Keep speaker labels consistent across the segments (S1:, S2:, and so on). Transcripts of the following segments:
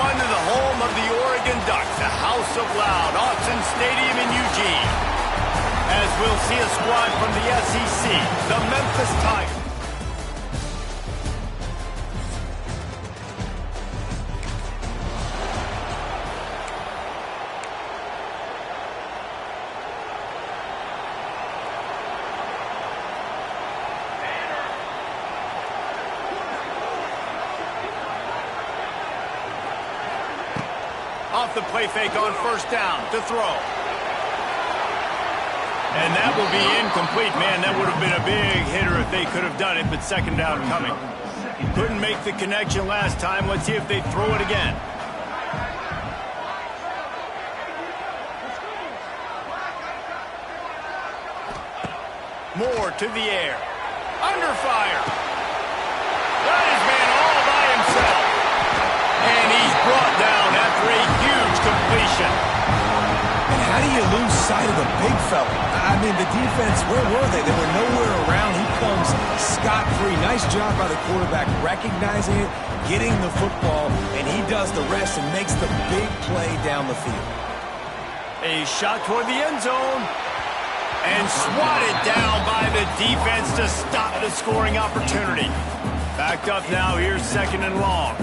S1: on to the home of the Oregon Ducks, the House of Loud, Autzen Stadium in Eugene, as we'll see a squad from the SEC, the Memphis Tigers. Off the play fake on first down to throw. And that will be incomplete. Man, that would have been a big hitter if they could have done it, but second down coming. Couldn't make the connection last time. Let's see if they throw it again. Moore to the air. Under fire. Got his man all by himself. And he's brought down after a huge completion.
S2: And how do you lose sight of the big fella? I mean, the defense, where were they? They were nowhere around. He comes scot-free. Nice job by the quarterback recognizing it, getting the football, and he does the rest and makes the big play down the field.
S1: A shot toward the end zone. And swatted down by the defense to stop the scoring opportunity. Backed up now. Here's second and long.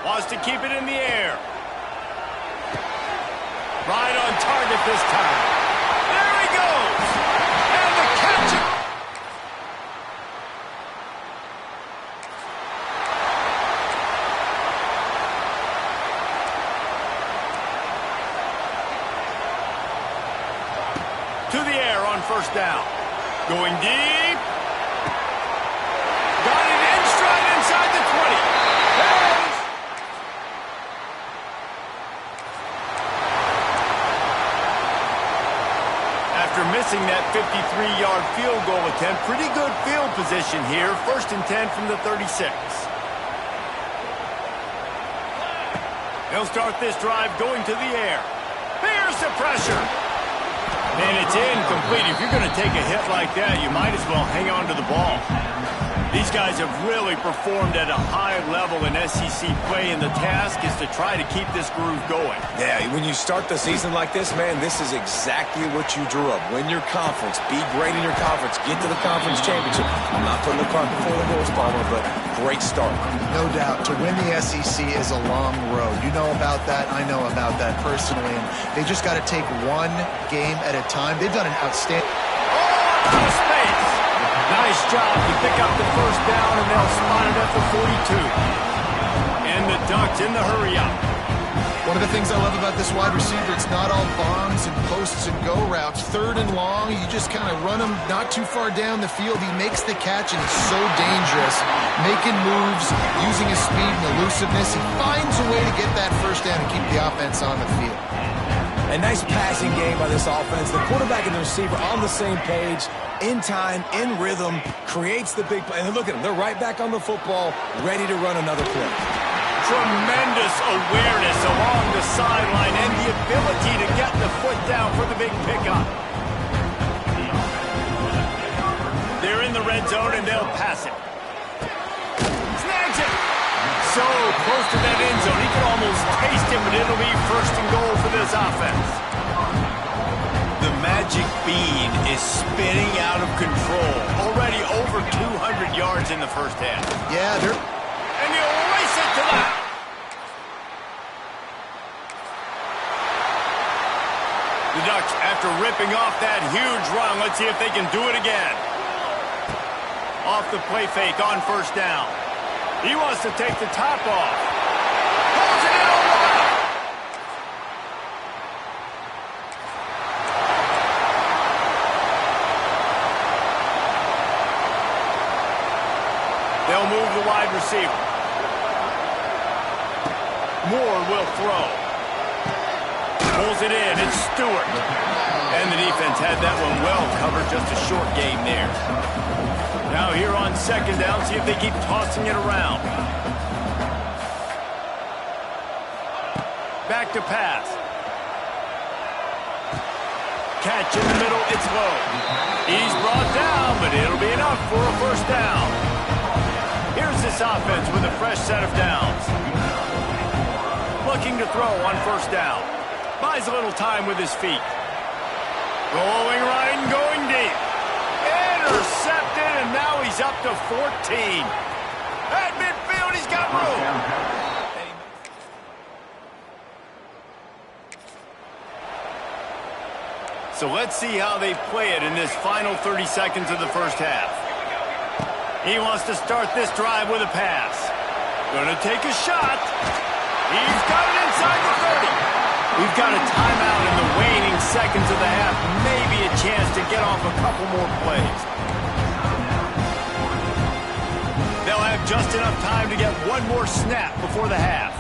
S1: Wants to keep it in the air. Right on target this time. There he goes. And the catch. To the air on first down. Going deep. Got it in stride inside the 20. After missing that 53-yard field goal attempt, pretty good field position here. First and 10 from the 36. He'll start this drive going to the air. Here's the pressure. And it's incomplete. If you're going to take a hit like that, you might as well hang on to the ball. These guys have really performed at a high level in SEC play, and the task is to try to keep this groove going.
S2: Yeah, when you start the season like this, man, this is exactly what you drew up. Win your conference, be great in your conference, get to the conference championship. I'm not putting the cart before the horse, Palmer, but great start.
S3: No doubt. To win the SEC is a long road. You know about that. I know about that personally. And they just got to take one game at a time. They've done an outstanding...
S1: Oh, out of space. Nice job to pick up the first down, and they'll spot it at the 42. And the Ducks in the hurry-up.
S3: One of the things I love about this wide receiver, it's not all bombs and posts and go routes. Third and long, you just kind of run him not too far down the field. He makes the catch, and he's so dangerous. Making moves, using his speed and elusiveness. He finds a way to get that first down and keep the offense on the field.
S2: A nice passing game by this offense. The quarterback and the receiver on the same page, in time, in rhythm, creates the big play. And look at them. They're right back on the football, ready to run another play.
S1: Tremendous awareness along the sideline and the ability to get the foot down for the big pickup. They're in the red zone, and they'll pass it. Snags it. So close to that end zone. He can almost taste it, but it'll be first and goal for this offense. The magic bean is spinning out of control. Already over 200 yards in the first half.
S3: Yeah, they're...
S1: And he'll race it to that. The Ducks, after ripping off that huge run, let's see if they can do it again. Off the play fake on first down. He wants to take the top off. Pulls it in on the back. They'll move the wide receiver. Moore will throw. Pulls it in. It's Stewart. And the defense had that one well covered. Just a short game there. Now here on second down, see if they keep tossing it around. Back to pass. Catch in the middle, it's low. He's brought down, but it'll be enough for a first down. Here's this offense with a fresh set of downs. Looking to throw on first down. Buys a little time with his feet. Going right and going deep. Intercepted, and now he's up to 14. At midfield, he's got room. So let's see how they play it in this final 30 seconds of the first half. He wants to start this drive with a pass. Gonna take a shot. He's got it inside the 30. We've got a timeout in the waning seconds of the half. Maybe a chance to get off a couple more plays. They'll have just enough time to get one more snap before the half.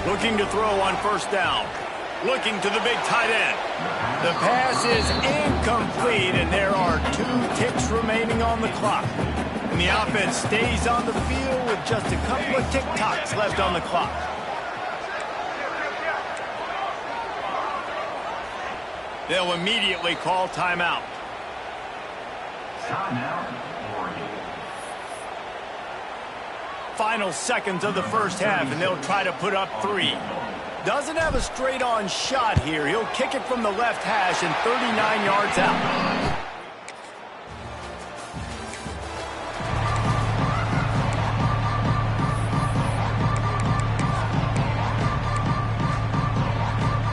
S1: Looking to throw on first down. Looking to the big tight end. The pass is incomplete, and there are 2 ticks remaining on the clock. And the offense stays on the field with just a couple of tick-tocks left on the clock. They'll immediately call timeout. Final seconds of the first half, and they'll try to put up 3. Doesn't have a straight-on shot here. He'll kick it from the left hash and 39 yards out.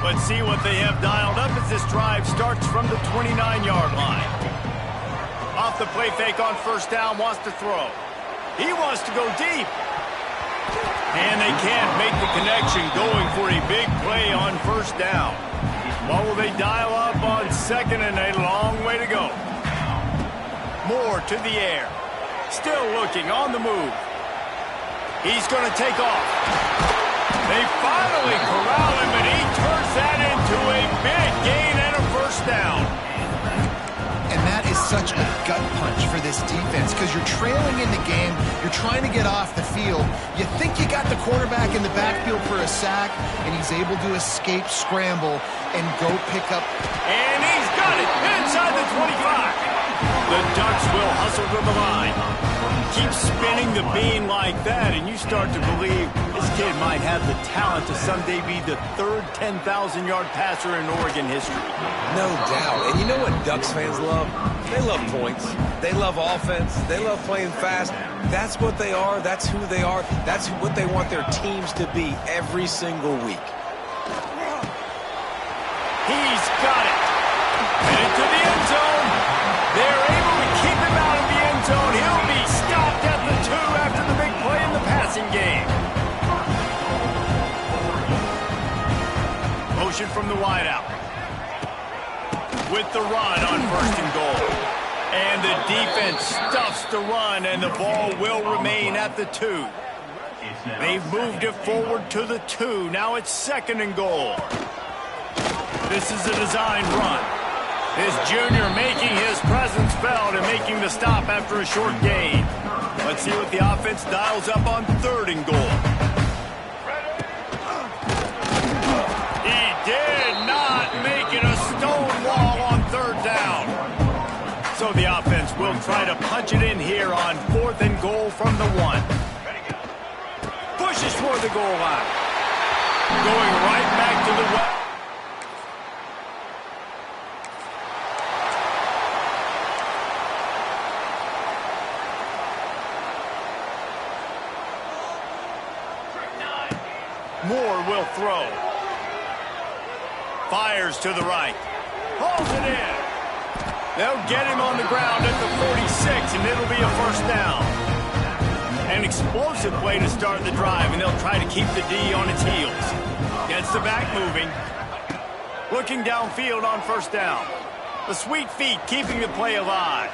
S1: Let's see what they have dialed up as this drive starts from the 29-yard line. Off the play fake on first down, wants to throw. He wants to go deep. And they can't make the connection, going for a big play on first down. What will they dial up on second, and a long way to go? Moore to the air. Still looking on the move. He's going to take off. They finally corral him, and he turns that into a big gain and a first down.
S3: And that is such a gut punch for this defense because you're trailing in the game. You're trying to get off the field. You think you got the quarterback in the backfield for a sack, and he's able to escape, scramble, and go pick up.
S1: And he's got it inside the 25. The Ducks will hustle to the line. Keep spinning the bean like that, and you start to believe this kid might have the talent to someday be the 3rd 10,000-yard passer in Oregon history.
S2: No doubt. And you know what Ducks fans love? They love points. They love offense. They love playing fast. That's what they are. That's who they are. That's what they want their teams to be every single week.
S1: He's got it. Headed to the end zone. They're able to keep him out of the end zone. He'll be stopped at the 2 after the big play in the passing game. Motion from the wideout. With the run on first and goal. And the defense stuffs the run, and the ball will remain at the 2. They've moved it forward to the 2. Now it's second and goal. This is a design run. This junior making his presence felt and making the stop after a short gain. Let's see what the offense dials up on third and goal. He did not make it a stone wall on third down. So the offense will try to punch it in here on 4th and goal from the 1. Pushes toward the goal line. Going right back to the west. Moore will throw. Fires to the right. Holds it in. They'll get him on the ground at the 46, and it'll be a first down. An explosive play to start the drive, and they'll try to keep the D on its heels. Gets the back moving. Looking downfield on first down. The sweet feet keeping the play alive.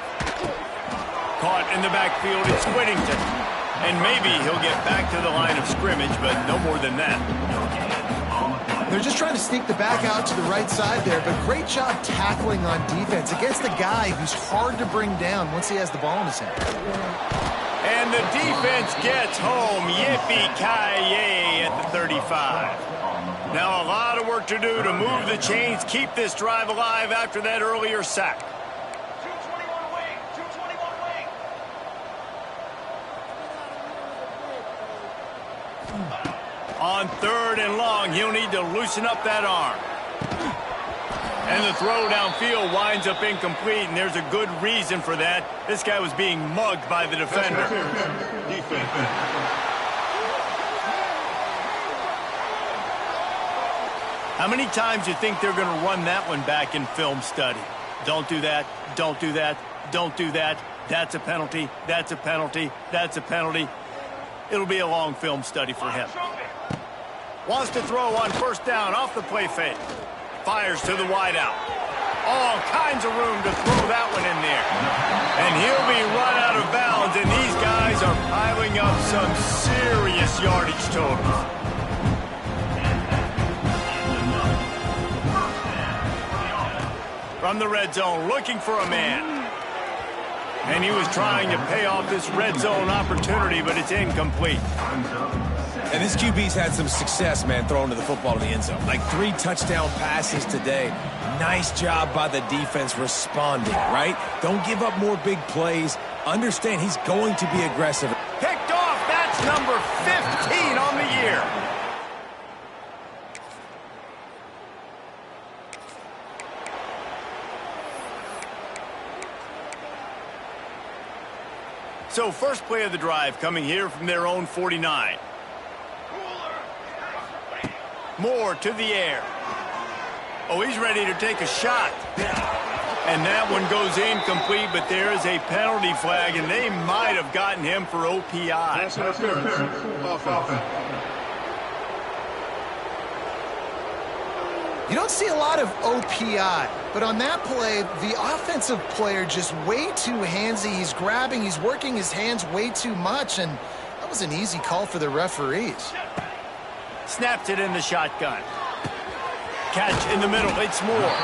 S1: Caught in the backfield, it's Whittington. And maybe he'll get back to the line of scrimmage, but no more than that.
S3: They're just trying to sneak the back out to the right side there, but great job tackling on defense against a guy who's hard to bring down once he has the ball in his hand.
S1: And the defense gets home. Yippee-ki-yay at the 35. Now a lot of work to do to move the chains, keep this drive alive after that earlier sack. On 3rd and long, he'll need to loosen up that arm. And the throw downfield winds up incomplete, and there's a good reason for that. This guy was being mugged by the defender. How many times do you think they're going to run that one back in film study? Don't do that, don't do that, don't do that. That's a penalty, that's a penalty, that's a penalty. It'll be a long film study for him. Wants to throw on 1st down off the play fake. Fires to the wideout. All kinds of room to throw that one in there. And he'll be run out of bounds, and these guys are piling up some serious yardage totals. From the red zone, looking for a man. And he was trying to pay off this red zone opportunity, but it's incomplete.
S2: And this QB's had some success, man, throwing to the football in the end zone. Like 3 touchdown passes today. Nice job by the defense responding, right? Don't give up more big plays. Understand he's going to be aggressive.
S1: Picked off. That's number 15 on the year. So first play of the drive coming here from their own 49. Moore to the air. Oh, he's ready to take a shot. And that one goes incomplete, but there is a penalty flag, and they might have gotten him for OPI.
S3: You don't see a lot of OPI, but on that play, the offensive player just way too handsy. He's grabbing, he's working his hands way too much, and that was an easy call for the referees.
S1: Snaps it in the shotgun. Catch in the middle, it's Moore.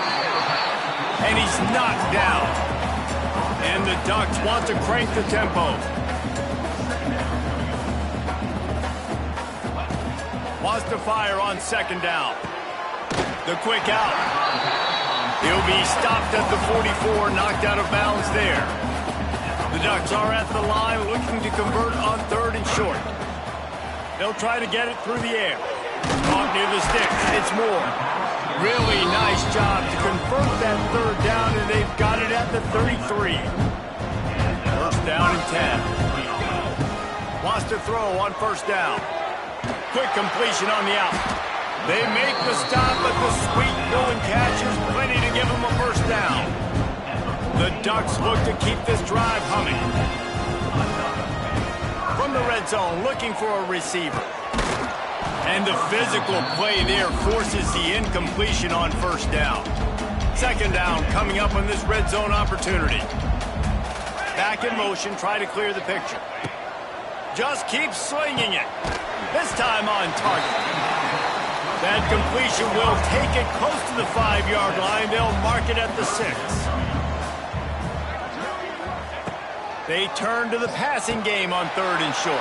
S1: And he's knocked down. And the Ducks want to crank the tempo. Wants to fire on 2nd down. The quick out. He'll be stopped at the 44, knocked out of bounds there. The Ducks are at the line looking to convert on 3rd and short. They'll try to get it through the air. Caught near the sticks. It's Moore. Really nice job to convert that 3rd down, and they've got it at the 33. 1st down and 10. Wants to throw on 1st down. Quick completion on the out. They make the stop, but the sweet going catch is plenty to give them a 1st down. The Ducks look to keep this drive humming. From the red zone, looking for a receiver. And the physical play there forces the incompletion on 1st down. 2nd down coming up on this red zone opportunity. Back in motion, try to clear the picture. Just keep slinging it. This time on target. That completion will take it close to the 5-yard line. They'll mark it at the 6. They turn to the passing game on 3rd and short.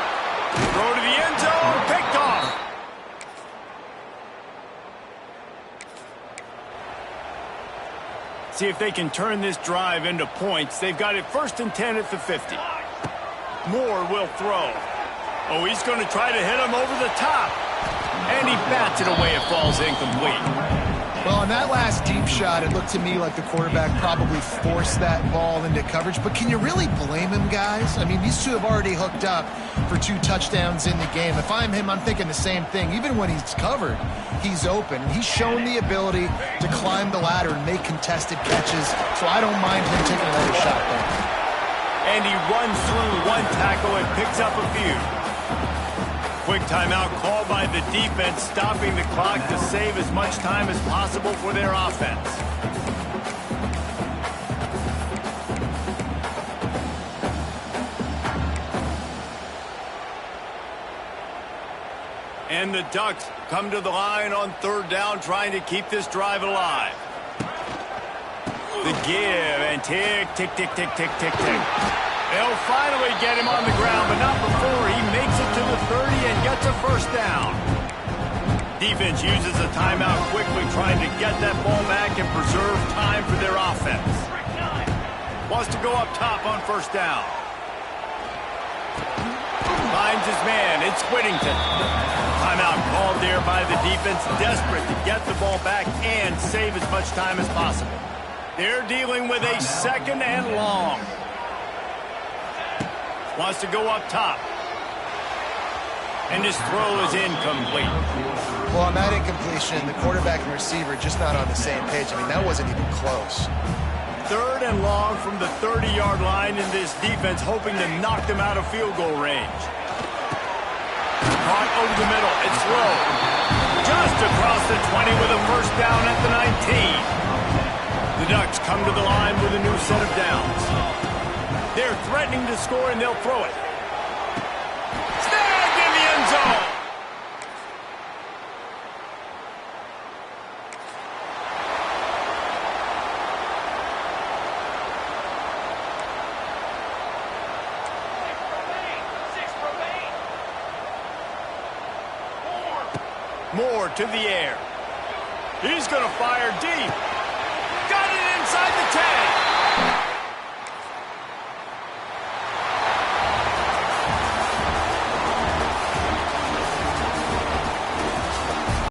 S1: Throw to the end zone, picked off. See if they can turn this drive into points. They've got it 1st and 10 at the 50. Moore will throw. Oh, he's going to try to hit him over the top. And he bats it away. It falls incomplete.
S3: Well, on that last deep shot, it looked to me like the quarterback probably forced that ball into coverage. But can you really blame him, guys? I mean, these two have already hooked up for 2 touchdowns in the game. If I'm him, I'm thinking the same thing. Even when he's covered, he's open. He's shown the ability to climb the ladder and make contested catches. So I don't mind him taking another shot there.
S1: And he runs through 1 tackle and picks up a few. Quick timeout called by the defense, stopping the clock to save as much time as possible for their offense. And the Ducks come to the line on 3rd down, trying to keep this drive alive. The give and tick, tick, tick, tick, tick, tick, tick. They'll finally get him on the ground, but not before he makes it to the 30 and gets a 1st down. Defense uses a timeout quickly, trying to get that ball back and preserve time for their offense. Wants to go up top on 1st down. finds his man. It's Whittington. Timeout called there by the defense, desperate to get the ball back and save as much time as possible. They're dealing with a 2nd and long. Wants to go up top. And his throw is incomplete.
S3: Well, on that incompletion, the quarterback and receiver just not on the same page. I mean, that wasn't even close.
S1: 3rd and long from the 30-yard line, in this defense hoping to knock them out of field goal range. Caught over the middle. It's Rowe. Just across the 20 with a first down at the 19. The Ducks come to the line with a new set of downs. They're threatening to score, and they'll throw it. Snagged in the end zone. Moore to the air. He's going to fire deep. Got it inside the